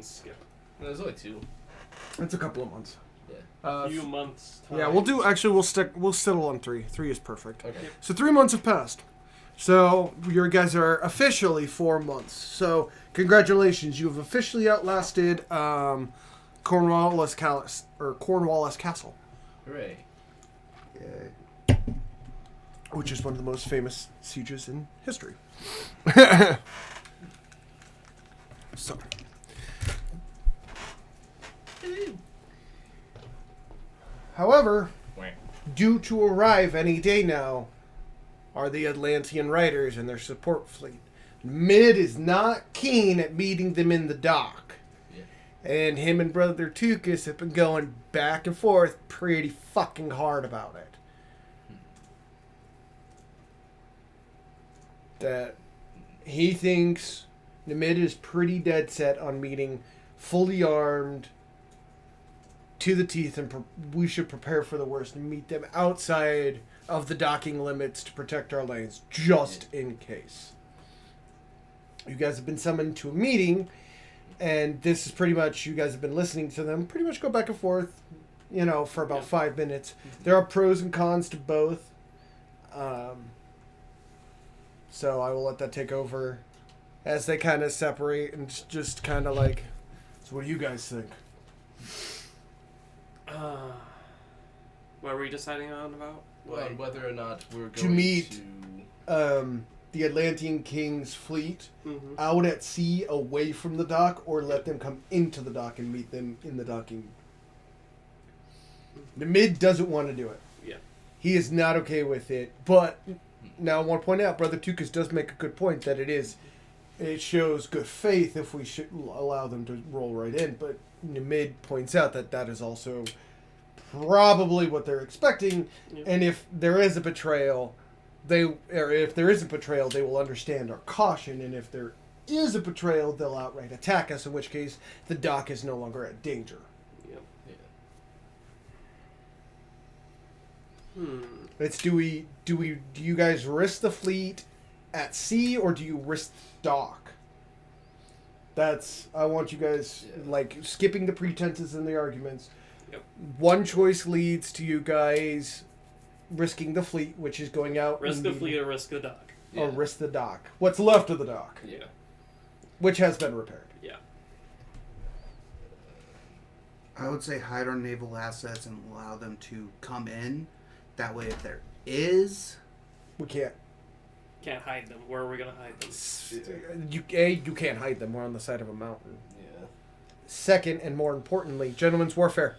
months. Yeah. There's only 2. It's a couple of months. A few months. Time. Yeah, we'll settle on 3. 3 is perfect. Okay. So 3 months have passed. So your guys are officially 4 months. So congratulations, you have officially outlasted Cornwallis Castle, Hooray. Yay. Which is one of the most famous sieges in history. So. However, due to arrive any day now are the Atlantean Riders and their support fleet. Mid is not keen at meeting them in the dock. Yeah. And him and Brother Tukas have been going back and forth pretty fucking hard about it. That he thinks Namid is pretty dead set on meeting fully armed to the teeth, and we should prepare for the worst and meet them outside of the docking limits to protect our lanes, just in case. You guys have been summoned to a meeting, and this is pretty much, you guys have been listening to them pretty much go back and forth, for about 5 minutes. There are pros and cons to both. So I will let that take over as they kind of separate and just kind of like, so what do you guys think? What were we deciding on about? Well, whether or not we're going to meet the Atlantean King's fleet out at sea away from the dock, or let them come into the dock and meet them in the docking. The Mid doesn't want to do it. Yeah. He is not okay with it, but now I want to point out, Brother Tukas does make a good point that it shows good faith if we should allow them to roll right in, but Namid points out that is also probably what they're expecting, and if there is a betrayal, they will understand our caution, and if there is a betrayal, they'll outright attack us, in which case the dock is no longer at danger. Yep. Yeah. It's do you guys risk the fleet at sea, or do you risk dock? I want you guys skipping the pretenses and the arguments. Yep. One choice leads to you guys risking the fleet, which is going out. Risk the fleet or risk the dock. Or risk the dock. What's left of the dock. Yeah. Which has been repaired. Yeah. I would say hide our naval assets and allow them to come in. That way, if there is... We can't. Can't hide them. Where are we going to hide them? You can't hide them. We're on the side of a mountain. Yeah. Second, and more importantly, gentlemen's warfare.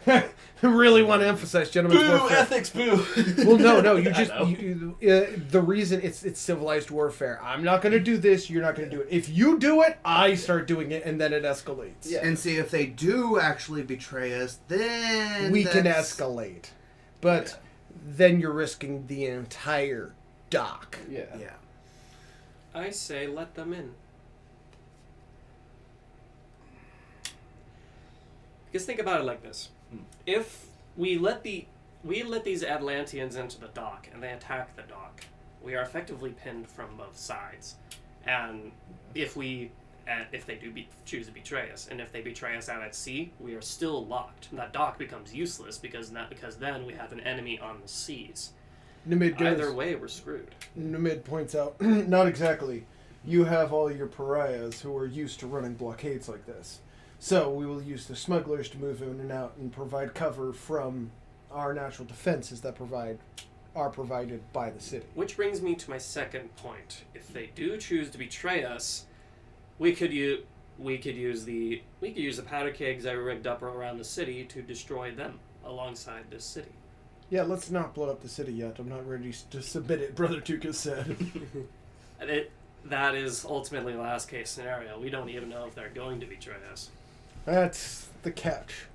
I really want to emphasize gentlemen's warfare. Ethics, boo! Well, no. You just the reason it's civilized warfare. I'm not going to do this. You're not going to do it. If you do it, I start doing it, and then it escalates. Yeah. And see, if they do actually betray us, then we can escalate. But then you're risking the entire dock. Yeah. I say let them in. Because think about it like this. If we let these Atlanteans into the dock and they attack the dock, we are effectively pinned from both sides. And if they do choose to betray us, and if they betray us out at sea, we are still locked. And that dock becomes useless because then we have an enemy on the seas. Either way, we're screwed. Namid points out, not exactly. You have all your pariahs who are used to running blockades like this. So we will use the smugglers to move in and out and provide cover from our natural defenses that are provided by the city. Which brings me to my second point. If they do choose to betray us, we could use the powder kegs I rigged up around the city to destroy them alongside this city. Yeah, let's not blow up the city yet. I'm not ready to submit it, Brother Tukas said. That is ultimately the last case scenario. We don't even know if they're going to betray us. That's the catch.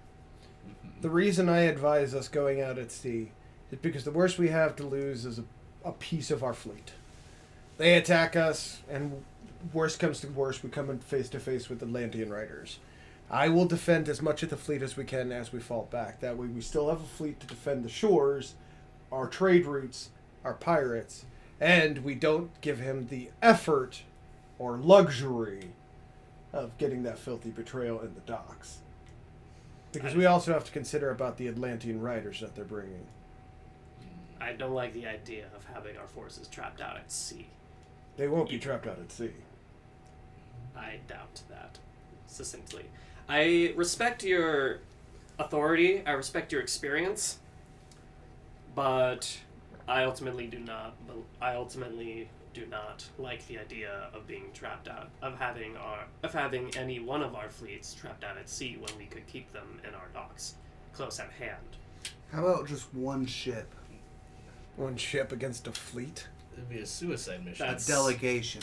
The reason I advise us going out at sea is because the worst we have to lose is a piece of our fleet. They attack us, and worst comes to worst, we come in face to face with Atlantean Riders. I will defend as much of the fleet as we can as we fall back. That way we still have a fleet to defend the shores, our trade routes, our pirates, and we don't give him the effort or luxury of getting that filthy betrayal in the docks. Because we also have to consider about the Atlantean riders that they're bringing. I don't like the idea of having our forces trapped out at sea. They won't be trapped out at sea. I doubt that, succinctly. I respect your authority, I respect your experience, but I ultimately do not like the idea of being trapped out, of having any one of our fleets trapped out at sea when we could keep them in our docks, close at hand. How about just one ship? One ship against a fleet? It'd be a suicide mission. A delegation.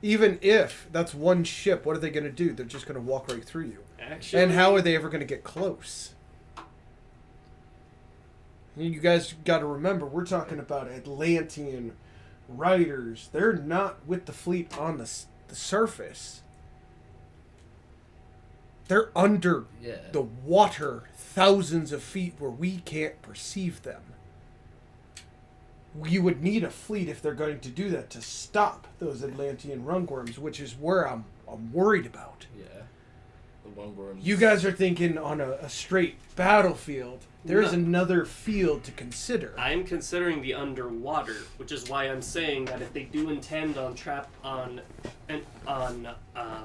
Even if that's one ship, what are they going to do? They're just going to walk right through you. Actually, And how are they ever going to get close? You guys got to remember, we're talking about Atlantean riders. They're not with the fleet on the surface. They're under the water, thousands of feet where we can't perceive them. You would need a fleet if they're going to do that to stop those Atlantean rungworms, which is where I'm worried about. Yeah. The rungworms. You guys are thinking on a straight battlefield. There is another field to consider. I'm considering the underwater, which is why I'm saying that if they do intend on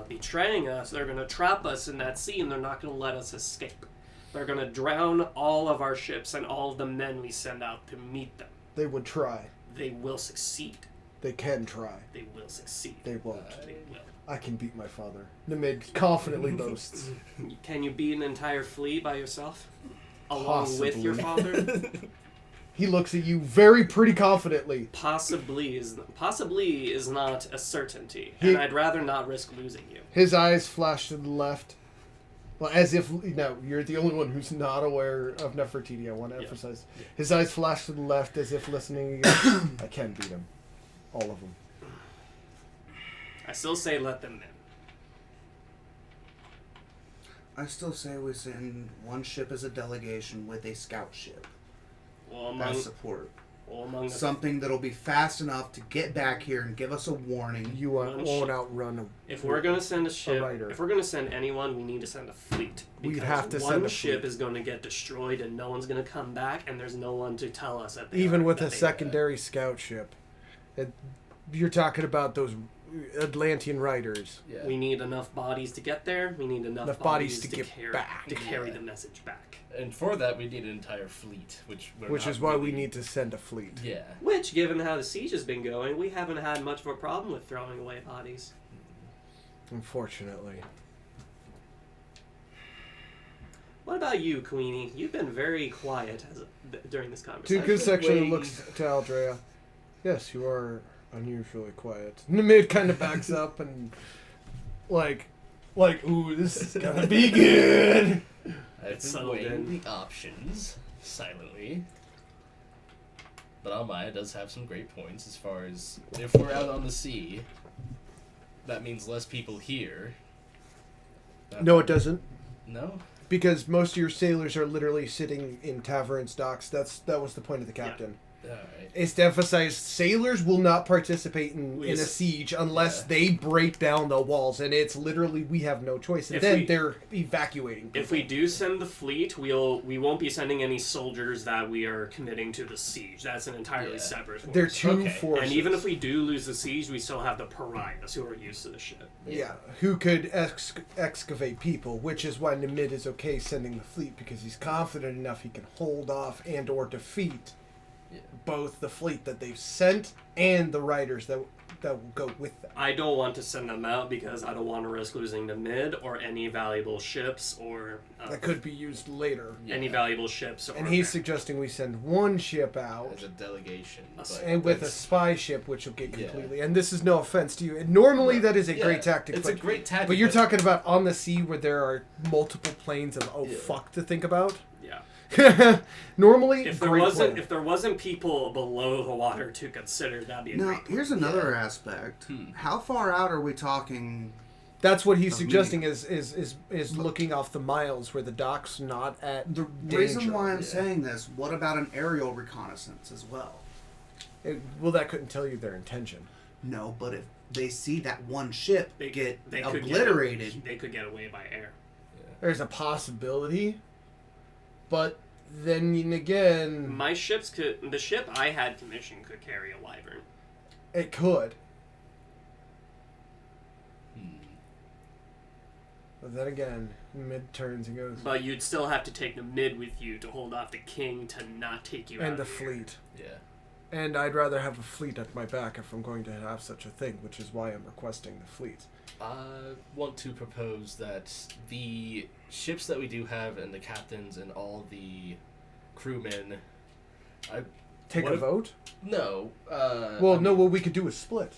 betraying us, they're going to trap us in that sea, and they're not going to let us escape. They're going to drown all of our ships and all of the men we send out to meet them. They would try. They will succeed. They can try. They will succeed. They won't. They will. I can beat my father. Nimid confidently boasts. Can you beat an entire fleet by yourself? Along with your father? He looks at you very pretty confidently. Possibly is not a certainty, and I'd rather not risk losing you. His eyes flash to the left. Well, as if, you're the only one who's not aware of Nefertiti, I want to emphasize. Yeah. His eyes flash to the left as if listening again. I can beat him. All of them. I still say let them in. I still say we send one ship as a delegation with a scout ship. As support. Something that'll be fast enough to get back here and give us a warning. You won't outrun If we're going to send a ship, if we're going to send anyone, we need to send a fleet. Because we'd have to send a fleet. One ship is going to get destroyed and no one's going to come back, and there's no one to tell us that even with a secondary scout ship. You're talking about those Atlantean riders. Yeah. We need enough bodies to get there. We need enough bodies to get back. To carry the message back. And for that, we need an entire fleet, which is why we need to send a fleet. Yeah. Which, given how the siege has been going, we haven't had much of a problem with throwing away bodies. Unfortunately. What about you, Queenie? You've been very quiet during this conversation. Tuku section looks to Aldrea. Yes, you are unusually quiet. Nimid kind of backs up and like, ooh, this is gonna be good. I've been weighing the options silently. But Almaya does have some great points as far as if we're out on the sea, that means less people here. No, it doesn't. No? Because most of your sailors are literally sitting in taverns, docks. That was the point of the captain. Yeah. Alright. It's to emphasize sailors will not participate in a siege unless they break down the walls, and it's literally we have no choice. And they're evacuating people. If we do send the fleet, we won't be sending any soldiers that we are committing to the siege. That's an entirely separate force. They're two forces. And even if we do lose the siege, we still have the pariahs who are used to the ship. Yeah, who could excavate people, which is why Nimid is okay sending the fleet, because he's confident enough he can hold off and or defeat both the fleet that they've sent and the riders that will go with them. I don't want to send them out because I don't want to risk losing the mid or any valuable ships or... that could be used later. Any valuable ships. And he's suggesting we send one ship out. As a delegation. And with a spy ship, which will get completely... And this is no offense to you. And normally that is a great tactic. It's a great tactic. But you're talking about on the sea where there are multiple planes of fuck to think about? Yeah. Normally, if there wasn't people below the water to consider, that'd be a great point. Here's another aspect. How far out are we talking? That's what he's suggesting is looking off the miles where the dock's not at the danger. Reason why I'm saying this, what about an aerial reconnaissance as well? Well, that couldn't tell you their intention. No, but if they see that one ship they get obliterated. They could get away by air. There's a possibility, but then again, The ship I had commissioned could carry a wyvern. it could. But then again, mid turns he goes. But you'd still have to take the mid with you to hold off the king to not take you out. And the of here. fleet. Yeah. And I'd rather have a fleet at my back if I'm going to have such a thing, which is why I'm requesting the fleet. I want to propose that the ships that we do have and the captains and all the crewmen... Take a vote? No. What we could do is split.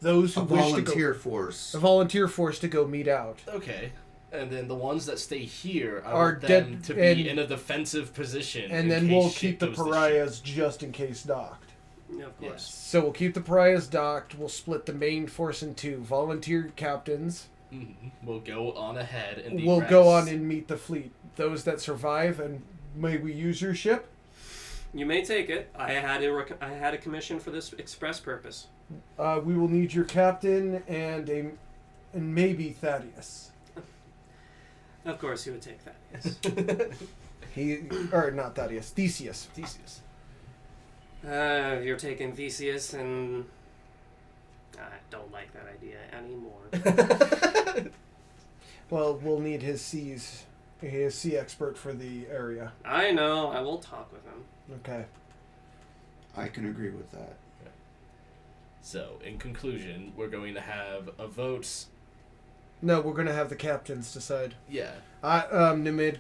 Those who wish to go... force. A volunteer force to go meet out. Okay. And then the ones that stay here, I Are want them dead- to and- be in a defensive position. And in then case we'll shit keep the goes to shit. pariahs just in case docked. Yeah, of course. Yes. So we'll keep the pariahs docked. We'll split the main force in two. Volunteer captains We'll go on ahead and will go on and meet the fleet. Those that survive, and may we use your ship? You may take it. I had a commission for this express purpose. We will need your captain and maybe Thaddeus. Of course, he would take that. Yes. Not Thaddeus, Theseus. Theseus. You're taking Theseus, and I don't like that idea anymore. Well, we'll need his sea expert for the area. I know. I will talk with him. Okay. I can agree with that. So, in conclusion, we're going to have a vote. No, we're going to have the captains decide. Yeah. Nimid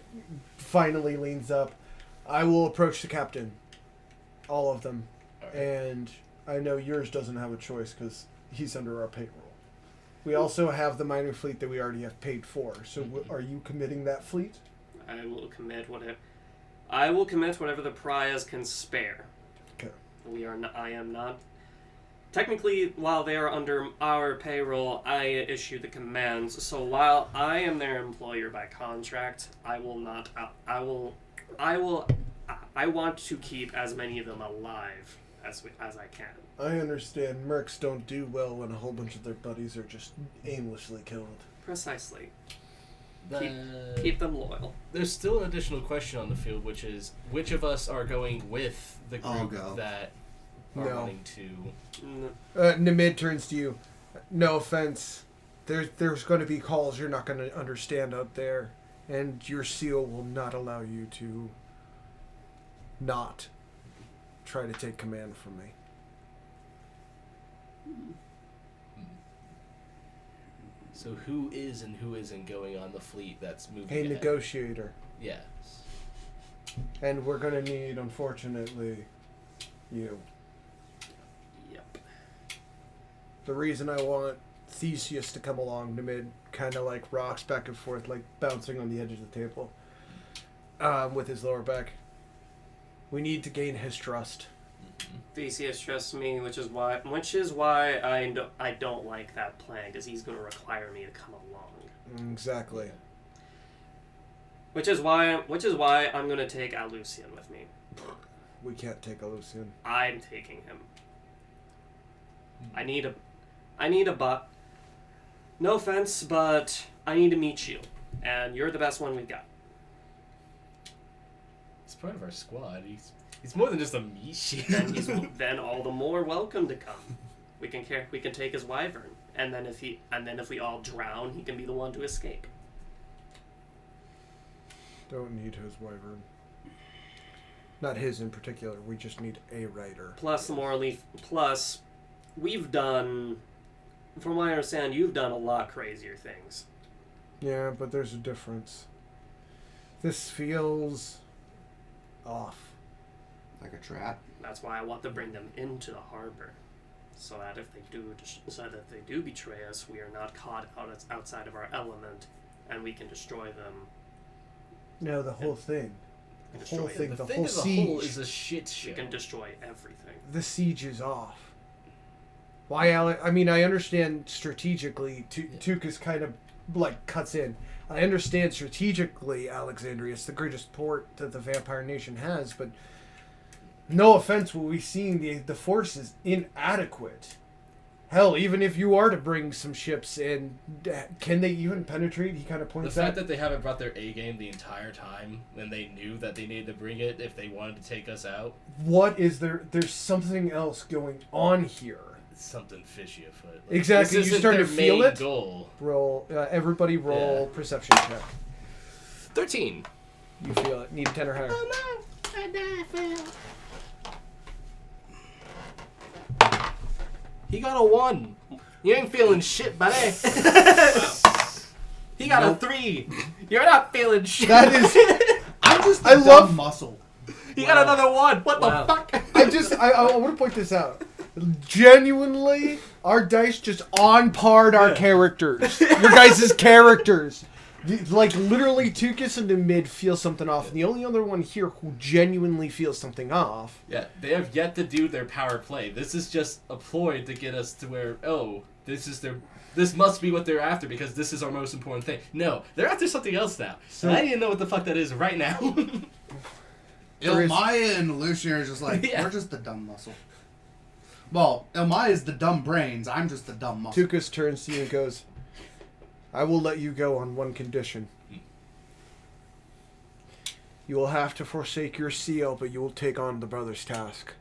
finally leans up. I will approach the captain. All of them. All right. And I know yours doesn't have a choice because he's under our payroll. We also have the minor fleet that we already have paid for. So are you committing that fleet? I will commit whatever the pariahs can spare. Okay. I am not. Technically, while they are under our payroll, I issue the commands. So while I am their employer by contract, I want to keep as many of them alive as I can. I understand mercs don't do well when a whole bunch of their buddies are just aimlessly killed. Precisely. Keep them loyal. There's still an additional question on the field, which is which of us are going with the I'll group go. that are No. wanting to. Nimid turns to you. No offense. There's going to be calls you're not going to understand out there, and your seal will not allow you to not try to take command from me. So who is and who isn't going on the fleet that's moving A ahead? negotiator. Yes. And we're going to need, unfortunately, you. Yep. The reason I want Theseus to come along, Nimid kind of like rocks back and forth, like bouncing on the edge of the table with his lower back. We need to gain his trust. Theseus trusts me, which is why I don't like that plan, because he's going to require me to come along. Exactly. Which is why I'm going to take Alucian with me. We can't take Alucian. I'm taking him. I need a butt. No offense, but I need to meet you, and you're the best one we've got. He's part of our squad. He's more than just a meat shield. And he's then all the more welcome to come. We can take his wyvern, and then if we all drown, he can be the one to escape. Don't need his wyvern. Not his in particular. We just need a rider. Plus, we've done, from what I understand, you've done a lot crazier things. Yeah, but there's a difference. This feels off. Like a trap. That's why I want to bring them into the harbor, so that if they do betray us, we are not caught outside of our element, and we can destroy them. No, the whole thing. The whole thing. The thing whole as a siege. whole is a shit show. We can destroy everything. The siege is off. Why, Alec? I mean, I understand strategically. Tukas kind of like cuts in. I understand strategically, Alexandria is the greatest port that the Vampire Nation has, but no offense, what we've seen, the force is inadequate. Hell, even if you are to bring some ships in, can they even penetrate? He kind of points out. The fact that they haven't brought their A game the entire time, and they knew that they needed to bring it if they wanted to take us out. What is there? There's something else going on here. It's something fishy afoot. Like, Exactly, this you isn't start their to feel main it? Goal. Roll, everybody roll perception check. 13. You feel it. Need a 10 or higher. Oh no! I failed. He got a 1. You ain't feeling shit, buddy. He got a 3. You're not feeling shit. That is. I'm just I a love- dumb muscle. He got another 1. What the fuck? I want to point this out. Genuinely, our dice just on parred our characters. Your guys' characters. Like, literally, Tukis and the mid feel something off. And the only other one here who genuinely feels something off. Yeah, they have yet to do their power play. This is just a ploy to get us to where, this must be what they're after because this is our most important thing. No, they're after something else now. So- And I didn't know what the fuck that is right now. Ilmaya and Lucian are just like, we're just the dumb muscle. Well, Ilmaya's the dumb brains. I'm just the dumb muscle. Tukis turns to you and goes, I will let you go on one condition. You will have to forsake your seal, but you will take on the brother's task.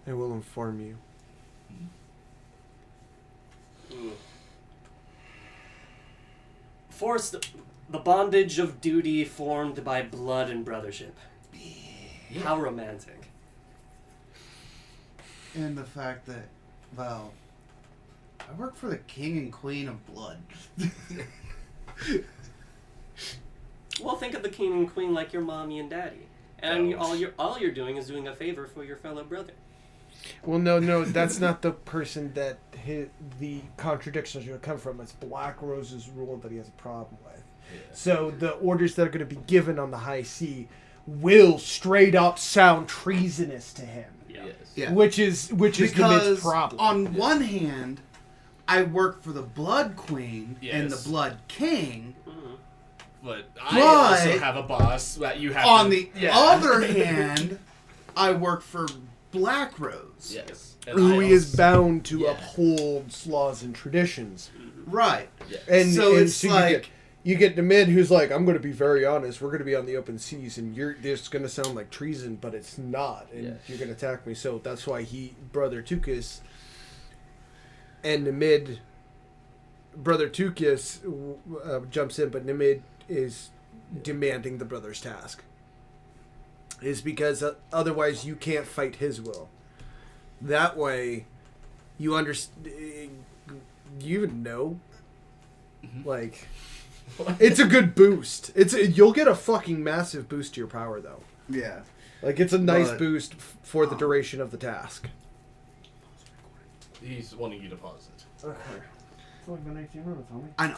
I will inform you. Force the bondage of duty formed by blood and brothership. Yeah. How romantic. And the fact that, well, I work for the king and queen of blood. Well, think of the king and queen like your mommy and daddy. And all you're doing is doing a favor for your fellow brother. Well, no, that's not the person that the contradictions are going to come from. It's Black Rose's rule that he has a problem with. Yeah. So the orders that are going to be given on the high sea will straight up sound treasonous to him. Yeah. Yes. Yeah. Which is the mid's problem. On one hand, I work for the Blood Queen and the Blood King. But I also have a boss that you have on to... the other hand, I work for Black Rose. Yes. Who is bound to uphold laws and traditions. Right. Yeah. And so it's like... You get the mid who's like, I'm going to be very honest, we're going to be on the open seas, and this going to sound like treason, but it's not, and you're going to attack me. So that's why Brother Tukis, and the mid, Brother Tukis jumps in, but Nimid is demanding the brother's task. Is because otherwise you can't fight his will. That way, you understand. You even know, like, it's a good boost. You'll get a fucking massive boost to your power though. Yeah, like it's a nice boost for the duration of the task. He's wanting you to pause it. Okay. It's only been 18 minutes, homie. I know.